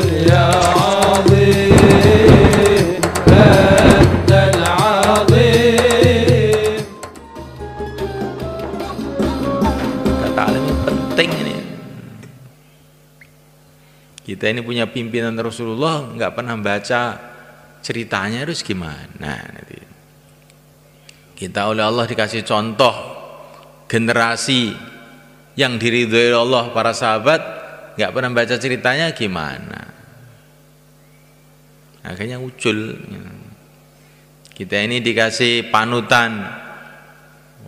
يا عظيم أنت العظيم. Ta'lim ini penting ini. Kita ini punya pimpinan Rasulullah, nggak pernah baca ceritanya, harus gimana nanti? Kita oleh Allah dikasih contoh generasi yang diridhoi Allah, para sahabat, nggak pernah baca ceritanya, gimana? Akhirnya ucul. Kita ini dikasih panutan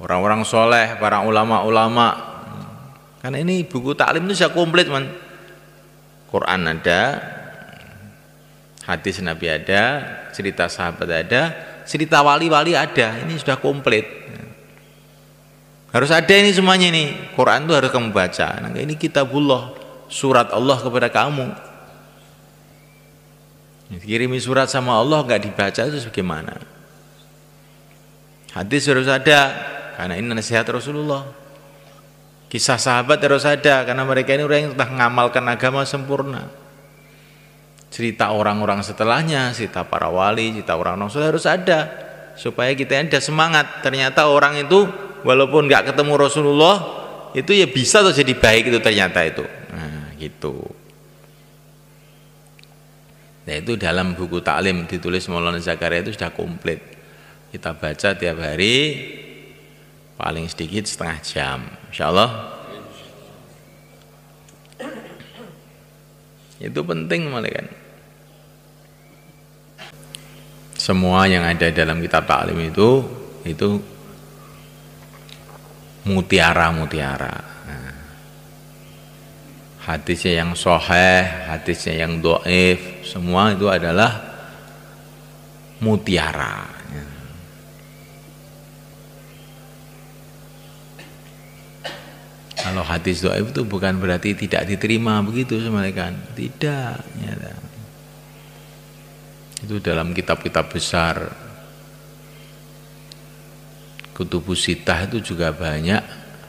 orang-orang soleh, para ulama-ulama. Karena ini buku taklim itu sudah komplit, man. Quran ada, hadis Nabi ada, cerita sahabat ada, cerita wali-wali ada. Ini sudah komplit. Harus ada ini semuanya ini. Quran itu harus kamu baca. Nah, ini kitabullah, surat Allah kepada kamu. Kirimi surat sama Allah nggak dibaca itu bagaimana? Hadis harus ada, karena ini nasihat Rasulullah. Kisah sahabat harus ada, karena mereka ini orang yang telah mengamalkan agama sempurna. Cerita orang-orang setelahnya, cerita para wali, cerita orang-orang soleh harus ada, supaya kita ada semangat. Ternyata orang itu walaupun nggak ketemu Rasulullah, itu ya bisa tuh jadi baik itu ternyata itu. Nah, gitu. Nah, itu dalam buku taklim ditulis Maulana Zakaria itu sudah komplit. Kita baca tiap hari, paling sedikit setengah jam, insyaallah. Itu penting malaikat. Semua yang ada dalam kitab taklim itu mutiara-mutiara. Nah, hadisnya yang sahih, hadisnya yang dhaif, semua itu adalah mutiara. Kalau hadis dhaif itu bukan berarti tidak diterima begitu semalekan. Tidak, ya. Itu dalam kitab-kitab besar Kutubus Sittah itu juga banyak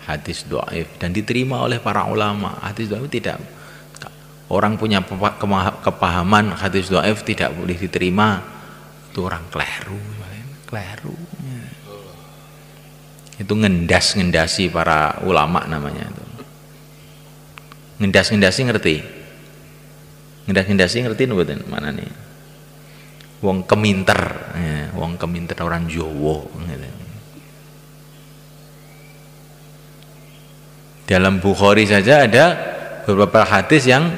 hadis dhaif dan diterima oleh para ulama. Hadis dhaif tidak, orang punya kepahaman hadis dhaif tidak boleh diterima, itu orang keliru. Itu ngendasi para ulama namanya itu. Ngendasi ngerti? Ngendasi ngerti mboten mana nih? Wong keminter, ya, wong keminter orang Jawa gitu. Dalam Bukhari saja ada beberapa hadis yang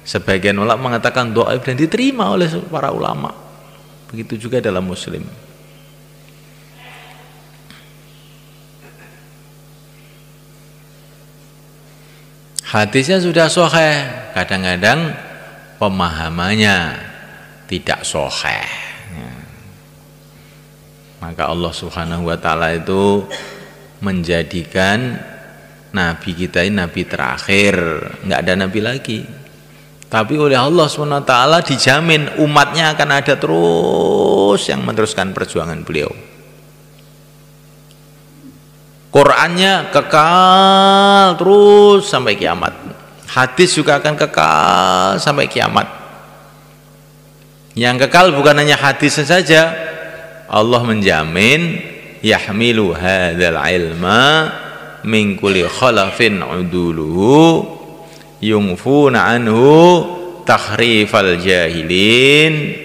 sebagian ulama mengatakan dhaif dan diterima oleh para ulama. Begitu juga dalam Muslim. Hadisnya sudah sahih, kadang-kadang pemahamannya tidak sahih. Maka Allah Subhanahu wa taala itu menjadikan nabi kita ini nabi terakhir, nggak ada nabi lagi. Tapi oleh Allah Subhanahu wa taala dijamin umatnya akan ada terus yang meneruskan perjuangan beliau. Qurannya kekal terus sampai kiamat. Hadis juga akan kekal sampai kiamat. Yang kekal bukan hanya hadis saja. Allah menjamin yahmilu hadzal ilma min kulli khalafin uduluhu yungfuna anhu tahrifal jahilin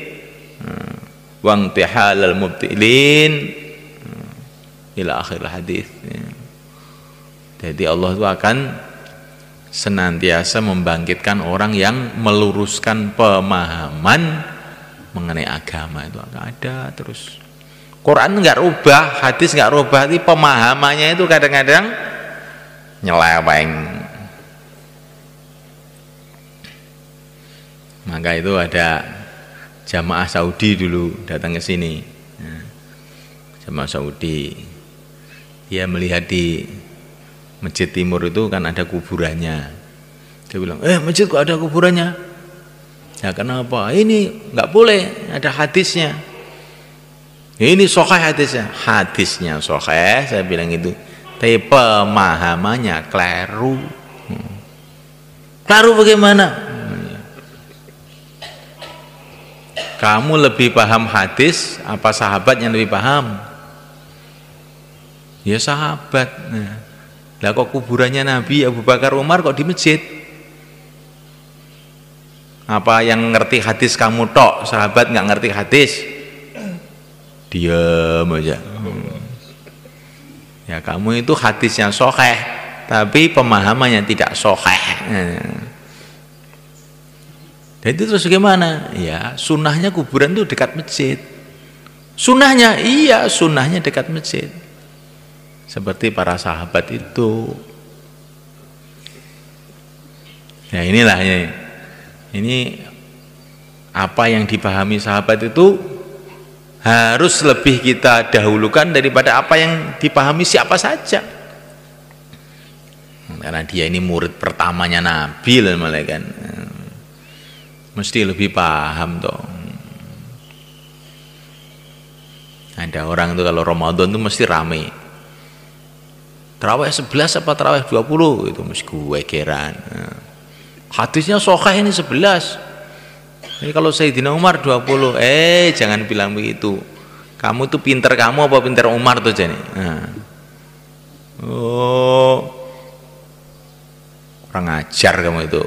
wa intihalal mubtilin ila akhir hadis. Jadi Allah itu akan senantiasa membangkitkan orang yang meluruskan pemahaman mengenai agama, itu akan ada terus. Quran enggak rubah, hadis enggak rubah, tapi pemahamannya itu kadang-kadang nyeleweng. Maka itu ada jamaah Saudi dulu datang ke sini. Jamaah Saudi, dia melihat di Masjid Timur itu kan ada kuburannya. Dia bilang, masjid kok ada kuburannya? Ya kenapa? Ini nggak boleh, ada hadisnya. Ini sahih hadisnya. Hadisnya sahih, saya bilang itu. Tapi pemahamannya keliru. Keliru bagaimana? Kamu lebih paham hadis apa sahabat yang lebih paham? Ya sahabat. Nah, lah kok kuburannya Nabi Abu Bakar Umar kok di masjid? Apa yang ngerti hadis kamu tok, sahabat nggak ngerti hadis? Diam aja. Ya kamu itu hadisnya sahih, tapi pemahamannya tidak sahih. Dan itu terus gimana? Ya sunnahnya kuburan itu dekat masjid. Sunnahnya iya, sunnahnya dekat masjid. Seperti para sahabat itu. Ya inilah ini apa yang dipahami sahabat itu harus lebih kita dahulukan daripada apa yang dipahami siapa saja. Karena dia ini murid pertamanya Nabi lah malah kan. Mesti lebih paham toh. Ada orang tuh kalau Ramadan tuh mesti rame. Tarawih 11 apa tarawih 20 itu mesti gue keran. Hadisnya sahih ini 11. Jadi kalau Sayyidina Umar 20, jangan bilang begitu. Kamu tuh pinter kamu apa pinter Umar tuh jadi. Oh, orang ajar kamu itu.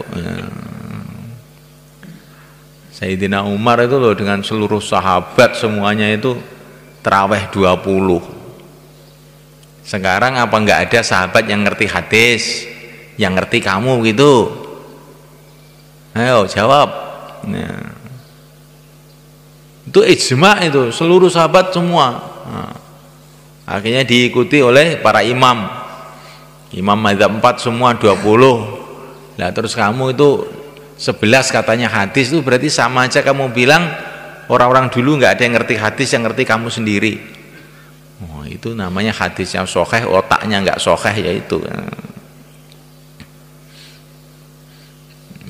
Sayyidina Umar itu loh dengan seluruh sahabat semuanya itu tarawih 20. Sekarang apa enggak ada sahabat yang ngerti hadis, yang ngerti kamu gitu? Ayo jawab. Nah, itu ijma itu seluruh sahabat semua. Nah, akhirnya diikuti oleh para imam mazhab 4 semua 20. Nah terus kamu itu 11 katanya hadis, itu berarti sama aja kamu bilang orang-orang dulu nggak ada yang ngerti hadis, yang ngerti kamu sendiri. Oh, itu namanya hadis yang sahih, otaknya nggak sahih ya itu.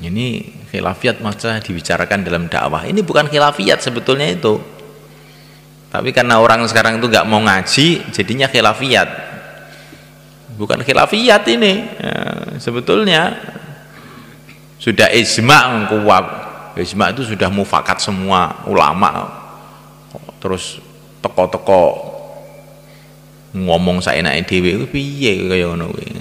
Ini khilafiyat maksudnya dibicarakan dalam dakwah. Ini bukan khilafiyat sebetulnya itu. Tapi karena orang sekarang itu nggak mau ngaji, jadinya khilafiyat. Bukan khilafiyat ini. Ya, sebetulnya sudah ijma kuat. Ijma itu sudah mufakat semua ulama. Terus teko-teko ngomong saenake dhewe piye kaya ngono kuwi.